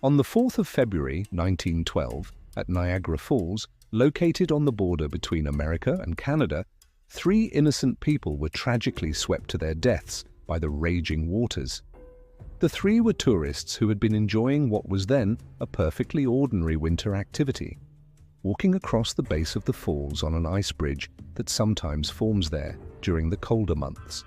On the 4th of February 1912, at Niagara Falls, located on the border between America and Canada, 3 innocent people were tragically swept to their deaths by the raging waters. The 3 were tourists who had been enjoying what was then a perfectly ordinary winter activity, walking across the base of the falls on an ice bridge that sometimes forms there during the colder months.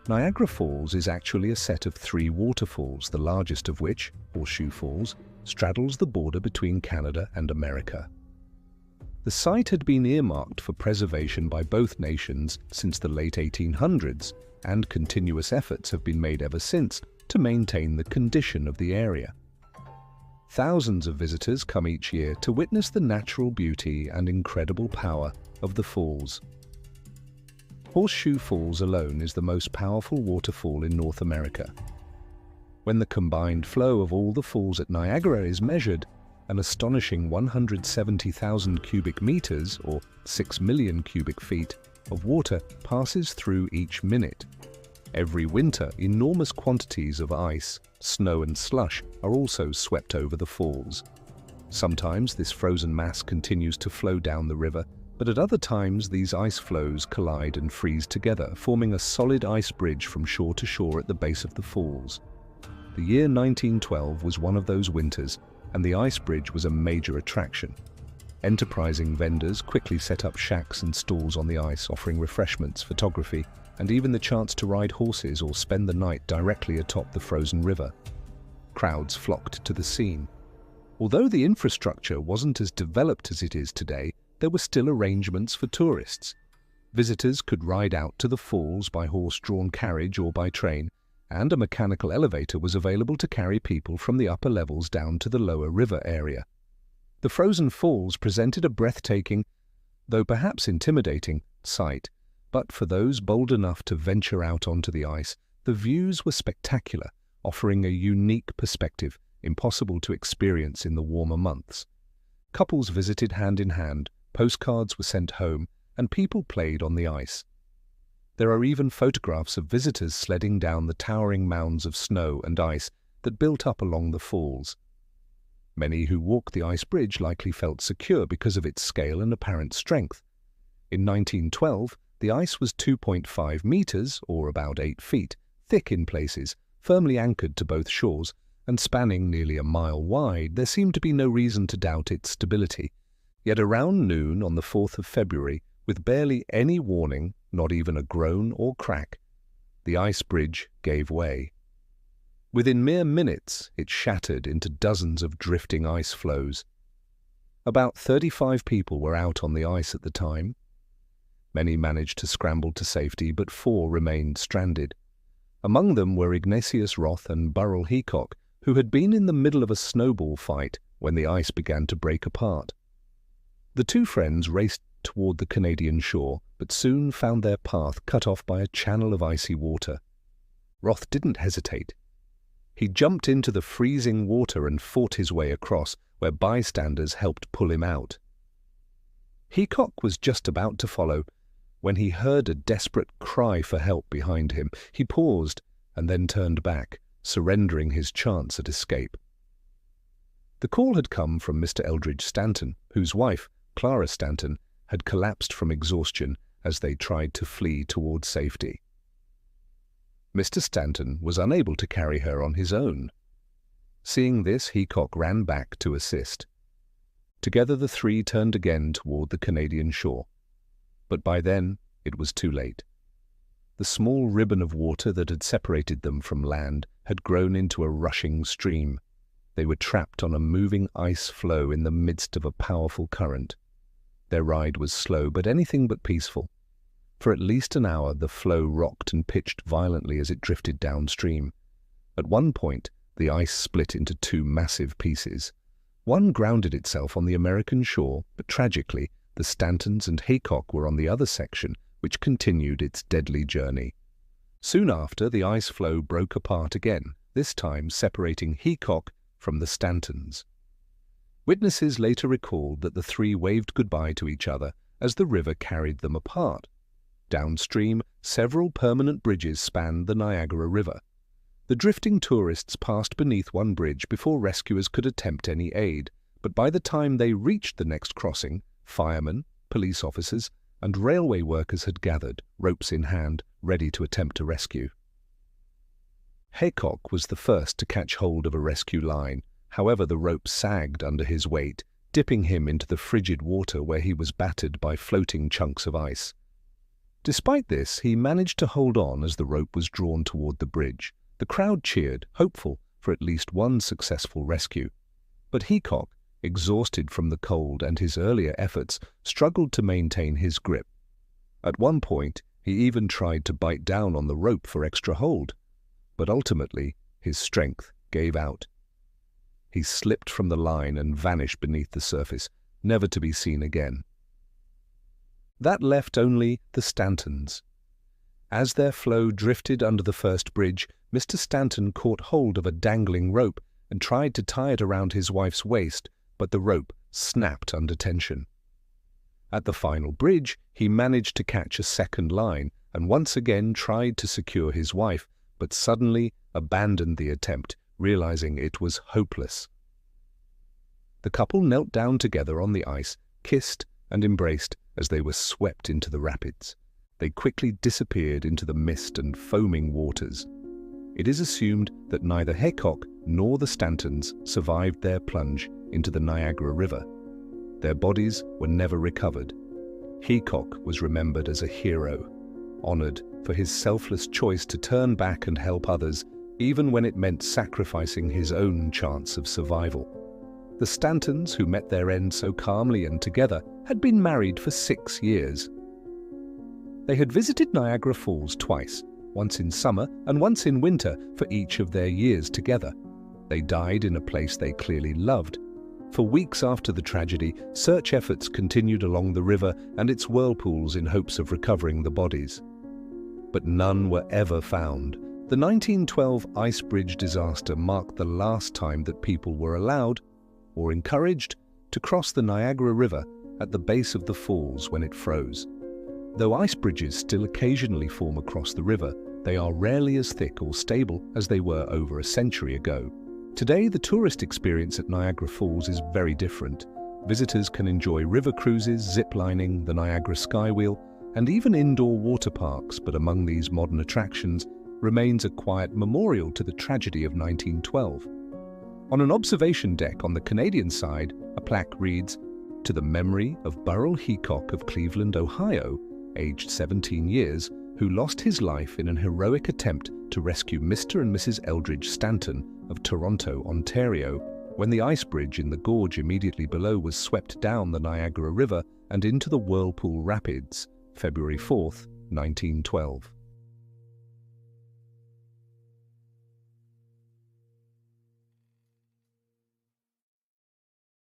Niagara Falls is actually a set of 3 waterfalls, the largest of which, Horseshoe Falls, straddles the border between Canada and America. The site had been earmarked for preservation by both nations since the late 1800s, and continuous efforts have been made ever since to maintain the condition of the area. Thousands of visitors come each year to witness the natural beauty and incredible power of the falls. Horseshoe Falls alone is the most powerful waterfall in North America. When the combined flow of all the falls at Niagara is measured, an astonishing 170,000 cubic meters, or 6 million cubic feet, of water passes through each minute. Every winter, enormous quantities of ice, snow and slush are also swept over the falls. Sometimes this frozen mass continues to flow down the river, but at other times these ice flows collide and freeze together, forming a solid ice bridge from shore to shore at the base of the falls. The year 1912 was one of those winters, and the ice bridge was a major attraction. Enterprising vendors quickly set up shacks and stalls on the ice, offering refreshments, photography, and even the chance to ride horses or spend the night directly atop the frozen river. Crowds flocked to the scene. Although the infrastructure wasn't as developed as it is today, there were still arrangements for tourists. Visitors could ride out to the falls by horse-drawn carriage or by train, and a mechanical elevator was available to carry people from the upper levels down to the lower river area. The frozen falls presented a breathtaking, though perhaps intimidating, sight, but for those bold enough to venture out onto the ice, the views were spectacular, offering a unique perspective impossible to experience in the warmer months. Couples visited hand in hand, postcards were sent home, and people played on the ice. There are even photographs of visitors sledding down the towering mounds of snow and ice that built up along the falls. Many who walked the ice bridge likely felt secure because of its scale and apparent strength. In 1912, the ice was 2.5 meters, or about 8 feet, thick in places, firmly anchored to both shores, and spanning nearly a mile wide. There seemed to be no reason to doubt its stability. Yet around noon on the 4th of February, with barely any warning, not even a groan or crack, the ice bridge gave way. Within mere minutes, it shattered into dozens of drifting ice floes. About 35 people were out on the ice at the time. Many managed to scramble to safety, but 4 remained stranded. Among them were Ignatius Roth and Burrell Heacock, who had been in the middle of a snowball fight when the ice began to break apart. The 2 friends raced toward the Canadian shore, but soon found their path cut off by a channel of icy water. Roth didn't hesitate. He jumped into the freezing water and fought his way across, where bystanders helped pull him out. Heacock was just about to follow when he heard a desperate cry for help behind him. He paused and then turned back, surrendering his chance at escape. The call had come from Mr. Eldridge Stanton, whose wife, Clara Stanton, had collapsed from exhaustion as they tried to flee toward safety. Mr. Stanton was unable to carry her on his own. Seeing this, Heacock ran back to assist. Together the 3 turned again toward the Canadian shore. But by then, it was too late. The small ribbon of water that had separated them from land had grown into a rushing stream. They were trapped on a moving ice floe in the midst of a powerful current. Their ride was slow, but anything but peaceful. For at least an hour, the floe rocked and pitched violently as it drifted downstream. At one point, the ice split into 2 massive pieces. One grounded itself on the American shore, but tragically, the Stantons and Heacock were on the other section, which continued its deadly journey. Soon after, the ice floe broke apart again, this time separating Heacock from the Stantons. Witnesses later recalled that the 3 waved goodbye to each other as the river carried them apart. Downstream, several permanent bridges spanned the Niagara River. The drifting tourists passed beneath one bridge before rescuers could attempt any aid, but by the time they reached the next crossing, firemen, police officers, and railway workers had gathered, ropes in hand, ready to attempt a rescue. Haycock was the first to catch hold of a rescue line. However, the rope sagged under his weight, dipping him into the frigid water where he was battered by floating chunks of ice. Despite this, he managed to hold on as the rope was drawn toward the bridge. The crowd cheered, hopeful for at least one successful rescue. But Haycock, exhausted from the cold and his earlier efforts, struggled to maintain his grip. At one point, he even tried to bite down on the rope for extra hold, but ultimately his strength gave out. He slipped from the line and vanished beneath the surface, never to be seen again. That left only the Stantons. As their flow drifted under the first bridge, Mr. Stanton caught hold of a dangling rope and tried to tie it around his wife's waist, but the rope snapped under tension. At the final bridge, he managed to catch a second line and once again tried to secure his wife, but suddenly abandoned the attempt, realizing it was hopeless. The couple knelt down together on the ice, kissed and embraced as they were swept into the rapids. They quickly disappeared into the mist and foaming waters. It is assumed that neither Haycock nor the Stantons survived their plunge into the Niagara River. Their bodies were never recovered. Haycock was remembered as a hero, honored for his selfless choice to turn back and help others, even when it meant sacrificing his own chance of survival. The Stantons, who met their end so calmly and together, had been married for 6 years. They had visited Niagara Falls twice, once in summer and once in winter for each of their years together. They died in a place they clearly loved. For weeks after the tragedy, search efforts continued along the river and its whirlpools in hopes of recovering the bodies. But none were ever found. The 1912 ice bridge disaster marked the last time that people were allowed, or encouraged, to cross the Niagara River at the base of the falls when it froze. Though ice bridges still occasionally form across the river, they are rarely as thick or stable as they were over a century ago. Today, the tourist experience at Niagara Falls is very different. Visitors can enjoy river cruises, zip-lining, the Niagara Skywheel, and even indoor water parks, but among these modern attractions remains a quiet memorial to the tragedy of 1912. On an observation deck on the Canadian side, a plaque reads, "To the memory of Burrell Haycock of Cleveland, Ohio, aged 17 years, who lost his life in an heroic attempt to rescue Mr. and Mrs. Eldridge Stanton of Toronto, Ontario, when the ice bridge in the gorge immediately below was swept down the Niagara River and into the Whirlpool Rapids, February 4, 1912.